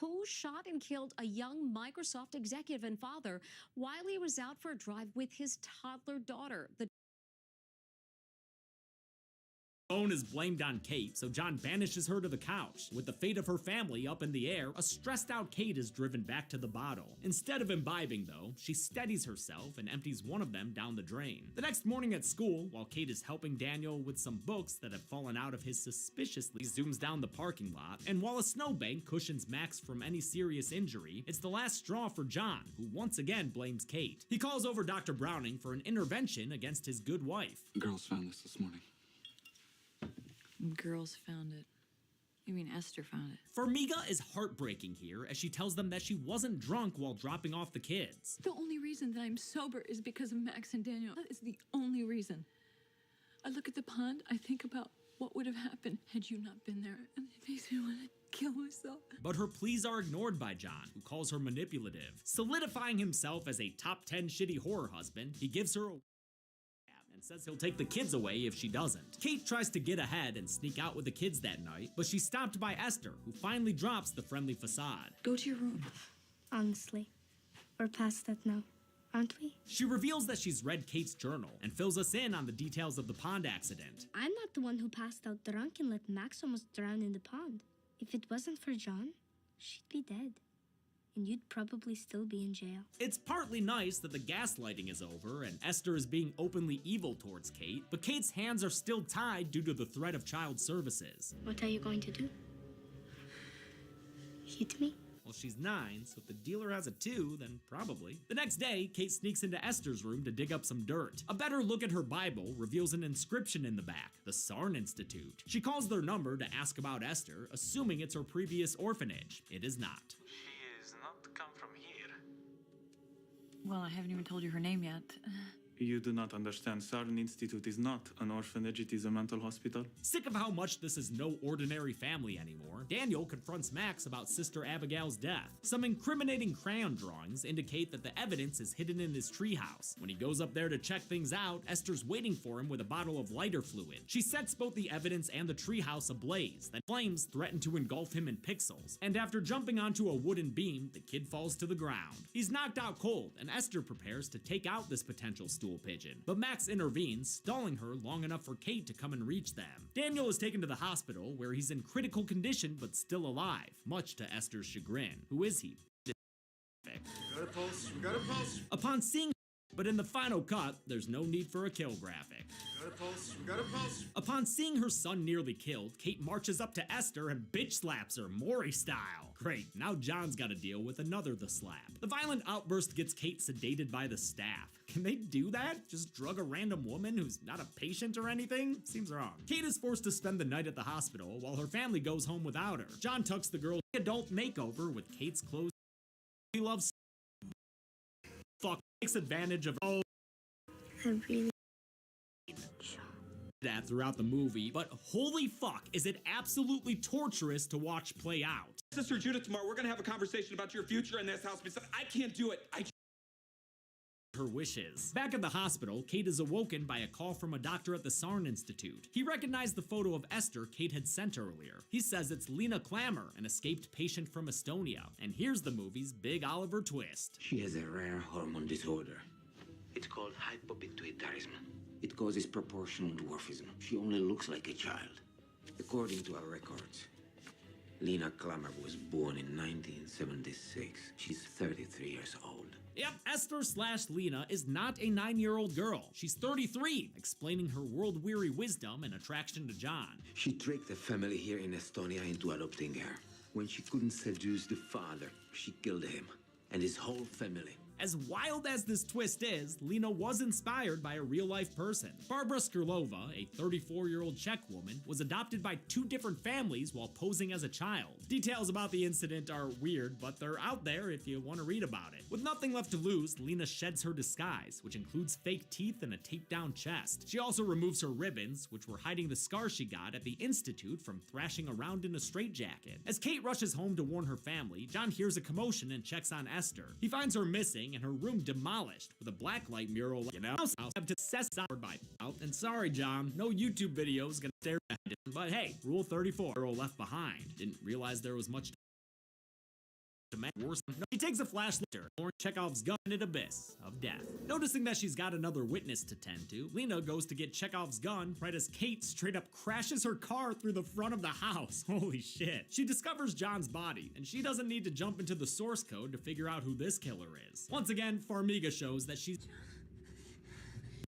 Who shot and killed a young Microsoft executive and father while he was out for a drive with his toddler daughter. The phone is blamed on Kate, so John banishes her to the couch. With the fate of her family up in the air, a stressed out Kate is driven back to the bottle. Instead of imbibing, though, she steadies herself and empties one of them down the drain. The next morning at school, while Kate is helping Daniel with some books that have fallen out of his suspiciously zooms down the parking lot, and while a snowbank cushions Max from any serious injury, it's the last straw for John, who once again blames Kate. He calls over Dr. Browning for an intervention against his good wife. Girls found this morning. Girls found it. You mean Esther found it? Farmiga is heartbreaking here as she tells them that she wasn't drunk while dropping off the kids. The only reason that I'm sober is because of Max and Daniel. That is the only reason. I look at the pond, I think about what would have happened had you not been there, and it makes me want to kill myself. But her pleas are ignored by John, who calls her manipulative. Solidifying himself as a top 10 shitty horror husband, he gives her a and says he'll take the kids away if she doesn't. Kate tries to get ahead and sneak out with the kids that night, but she's stopped by Esther, who finally drops the friendly facade. Go to your room. Honestly, we're past that now, aren't we? She reveals that she's read Kate's journal and fills us in on the details of the pond accident. I'm not the one who passed out drunk and let Max almost drown in the pond. If it wasn't for John, she'd be dead. And you'd probably still be in jail. It's partly nice that the gaslighting is over and Esther is being openly evil towards Kate, but Kate's hands are still tied due to the threat of child services. What are you going to do? Hit me? Well, she's 9, so if the dealer has a 2, then probably. The next day, Kate sneaks into Esther's room to dig up some dirt. A better look at her Bible reveals an inscription in the back, the Sarn Institute. She calls their number to ask about Esther, assuming it's her previous orphanage. It is not. Not come from here. Well, I haven't even told you her name yet. You do not understand. Sarn Institute is not an orphanage, it is a mental hospital. Sick of how much this is no ordinary family anymore, Daniel confronts Max about Sister Abigail's death. Some incriminating crayon drawings indicate that the evidence is hidden in his treehouse. When he goes up there to check things out, Esther's waiting for him with a bottle of lighter fluid. She sets both the evidence and the treehouse ablaze, then flames threaten to engulf him in pixels. And after jumping onto a wooden beam, the kid falls to the ground. He's knocked out cold, and Esther prepares to take out this potential stool pigeon, but Max intervenes, stalling her long enough for Kate to come and reach them. Daniel is taken to the hospital, where he's in critical condition but still alive, much to Esther's chagrin. Who is he? We got a pulse. We got a pulse. Upon seeing but in the final cut, there's no need for a kill graphic. We got a pulse. We got a pulse. Upon seeing her son nearly killed, Kate marches up to Esther and bitch slaps her, Maury style. Great, now John's gotta deal with another the slap. The violent outburst gets Kate sedated by the staff. Can they do that? Just drug a random woman who's not a patient or anything? Seems wrong. Kate is forced to spend the night at the hospital while her family goes home without her. John tucks the girl's adult makeover with Kate's clothes. He loves fuck, takes advantage of I really that throughout the movie, but holy fuck, is it absolutely torturous to watch play out. Sister Judith, tomorrow we're gonna have a conversation about your future in this house. I can't do it. Her wishes. Back at the hospital, Kate is awoken by a call from a doctor at the Sarn Institute. He recognized the photo of Esther Kate had sent earlier. He says it's Lena Klammer, an escaped patient from Estonia. And here's the movie's big Oliver twist. She has a rare hormone disorder. It's called hypopituitarism. It causes proportional dwarfism. She only looks like a child. According to our records, Lena Klammer was born in 1976. She's 33 years old. Yep, Esther/Lena is not a 9-year-old girl. She's 33, explaining her world-weary wisdom and attraction to John. She tricked the family here in Estonia into adopting her. When she couldn't seduce the father, she killed him and his whole family. As wild as this twist is, Lena was inspired by a real-life person. Barbara Skurlova, a 34-year-old Czech woman, was adopted by 2 different families while posing as a child. Details about the incident are weird, but they're out there if you want to read about it. With nothing left to lose, Lena sheds her disguise, which includes fake teeth and a taped-down chest. She also removes her ribbons, which were hiding the scars she got at the Institute from thrashing around in a straitjacket. As Kate rushes home to warn her family, John hears a commotion and checks on Esther. He finds her missing and her room demolished with a blacklight mural, have to assess by out. And sorry, John, no YouTube videos gonna stare at it. But hey, Rule 34, girl left behind. Didn't realize there was much to make worse. He takes a flashlight or Chekhov's gun in an abyss of death. Noticing that she's got another witness to tend to, Lena goes to get Chekhov's gun right as Kate straight up crashes her car through the front of the house. Holy shit. She discovers John's body, and she doesn't need to jump into the source code to figure out who this killer is. Once again, Farmiga shows that she's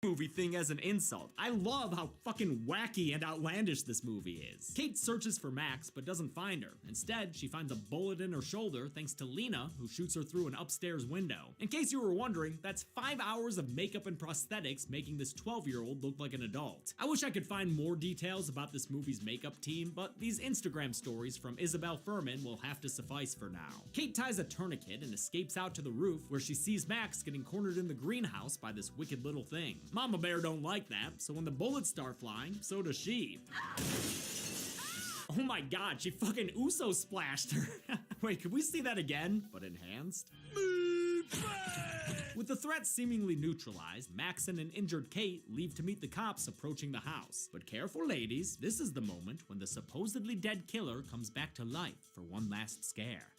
movie thing as an insult. I love how fucking wacky and outlandish this movie is. Kate searches for Max but doesn't find her. Instead, she finds a bullet in her shoulder thanks to Lena, who shoots her through an upstairs window. In case you were wondering, that's 5 hours of makeup and prosthetics making this 12-year-old look like an adult. I wish I could find more details about this movie's makeup team, but these Instagram stories from Isabel Furman will have to suffice for now. Kate ties a tourniquet and escapes out to the roof where she sees Max getting cornered in the greenhouse by this wicked little thing. Mama Bear don't like that, so when the bullets start flying, so does she. Oh my god, she fucking Uso splashed her. Wait, can we see that again, but enhanced? With the threat seemingly neutralized, Max and an injured Kate leave to meet the cops approaching the house. But careful, ladies, this is the moment when the supposedly dead killer comes back to life for one last scare.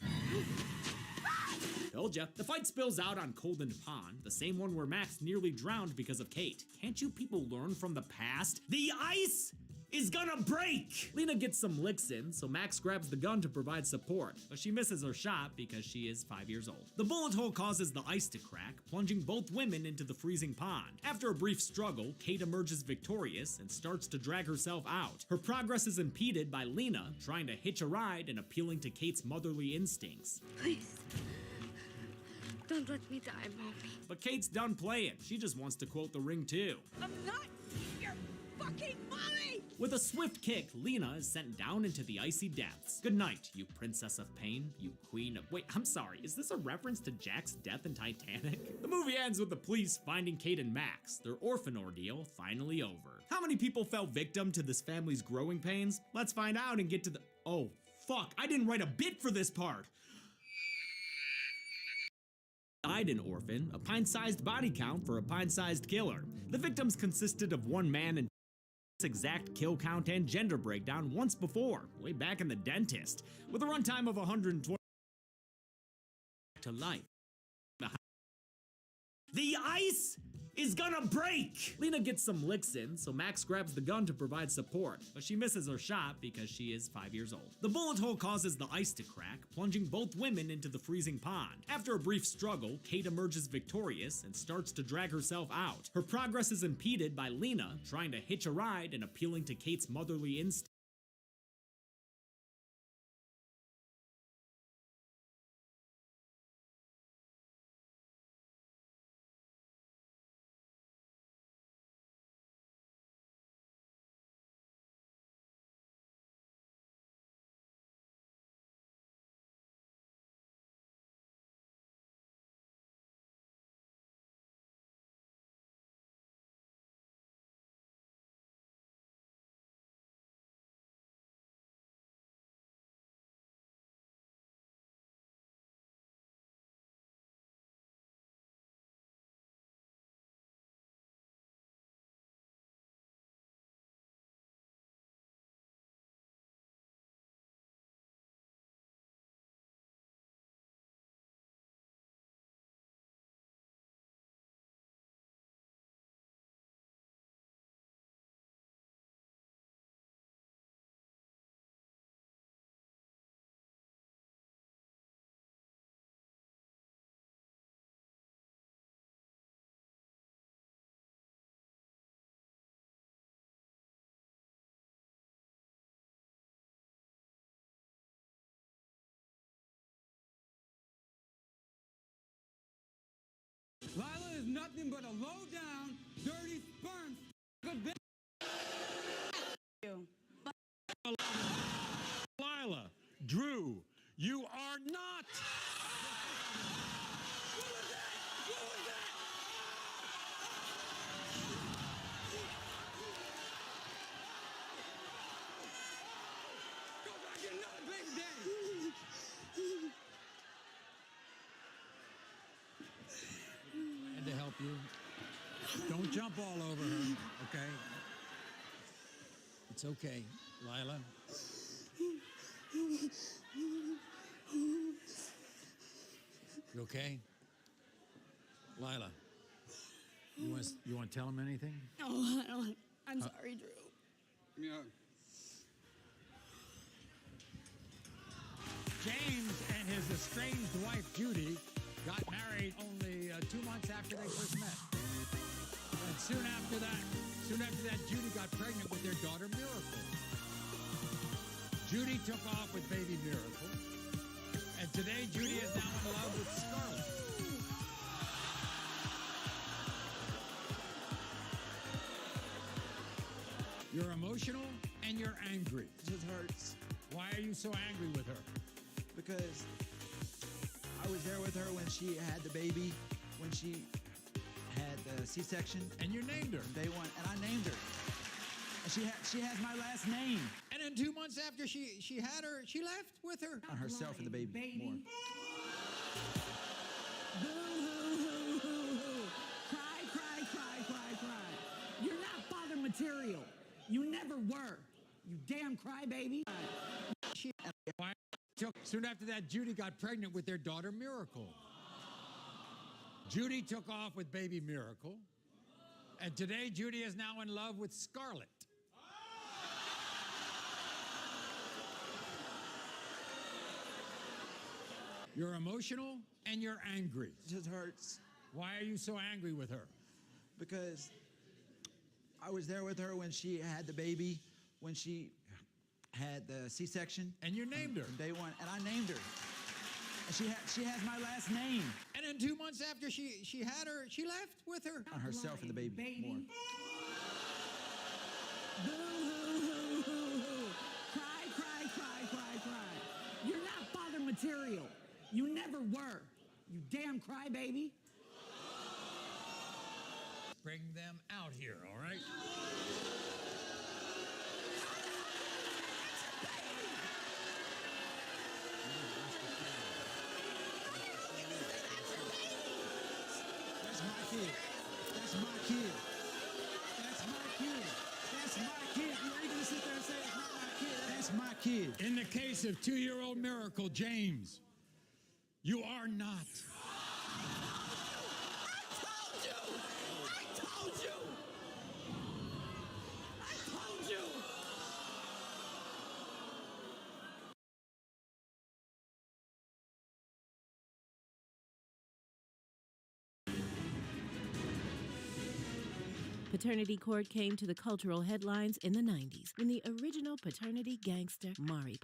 Told ya. The fight spills out on Colden Pond, the same one where Max nearly drowned because of Kate. Can't you people learn from the past? The ice is gonna break! Lena gets some licks in, so Max grabs the gun to provide support, but she misses her shot because she is 5 years old. The bullet hole causes the ice to crack, plunging both women into the freezing pond. After a brief struggle, Kate emerges victorious and starts to drag herself out. Her progress is impeded by Lena trying to hitch a ride and appealing to Kate's motherly instincts. Please. Don't let me die, Mommy. But Kate's done playing. She just wants to quote The Ring too. I'm not your fucking mommy! With a swift kick, Lena is sent down into the icy depths. Good night, you princess of pain, you queen of— Wait, I'm sorry, is this a reference to Jack's death in Titanic? The movie ends with the police finding Kate and Max, their orphan ordeal finally over. How many people fell victim to this family's growing pains? Let's find out and get to the— Oh, fuck, I didn't write a bit for this part! Died an orphan, a pint-sized body count for a pint-sized killer. The victims consisted of one man and exact kill count and gender breakdown once before, way back in The Dentist, with a runtime of 120 to life. The ice is gonna break! Lena gets some licks in, so Max grabs the gun to provide support, but she misses her shot because she is 5 years old. The bullet hole causes the ice to crack, plunging both women into the freezing pond. After a brief struggle, Kate emerges victorious and starts to drag herself out. Her progress is impeded by Lena trying to hitch a ride and appealing to Kate's motherly instincts. you. Don't jump all over her, okay? It's okay, Lila. You okay? Lila, you want to tell him anything? No, I don't. I'm sorry, Drew. Yeah. James and his estranged wife, Judy, got married only 2 months after they first met. And soon after that, Judy got pregnant with their daughter, Miracle. Judy took off with baby Miracle. And today, Judy is now in love with Scarlett. You're emotional and you're angry. It just hurts Why are you so angry with her? because I was there with her when she had the baby, when she had the C-section. And you named her. Day one, and I named her. And she has my last name. And then 2 months after she had her, she left with her. On herself and the baby. More. Boo-hoo-hoo-hoo-hoo. Cry, cry, cry, cry, cry. You're not father material. You never were. You damn crybaby. Soon after that, Judy got pregnant with their daughter, Miracle. Judy took off with baby Miracle. And today, Judy is now in love with Scarlett. You're emotional and you're angry. It just hurts Why are you so angry with her? because I was there with her when she had the baby, when she had the C-section. And you named her. From day one, and I named her. And she has my last name. And then 2 months after she had her, she left with her. On herself and the baby. More. Boo-hoo-hoo-hoo-hoo. Cry, cry, cry, cry, cry. You're not father material. You never were. You damn crybaby. Bring them out here, all right? That's my kid. That's my kid. That's my kid. That's my kid. You ain't gonna sit there and say it's not my kid. That's my kid. In the case of 2-year-old Miracle, James, you are not. Paternity Court came to the cultural headlines in the 90s when the original paternity gangster, Mari,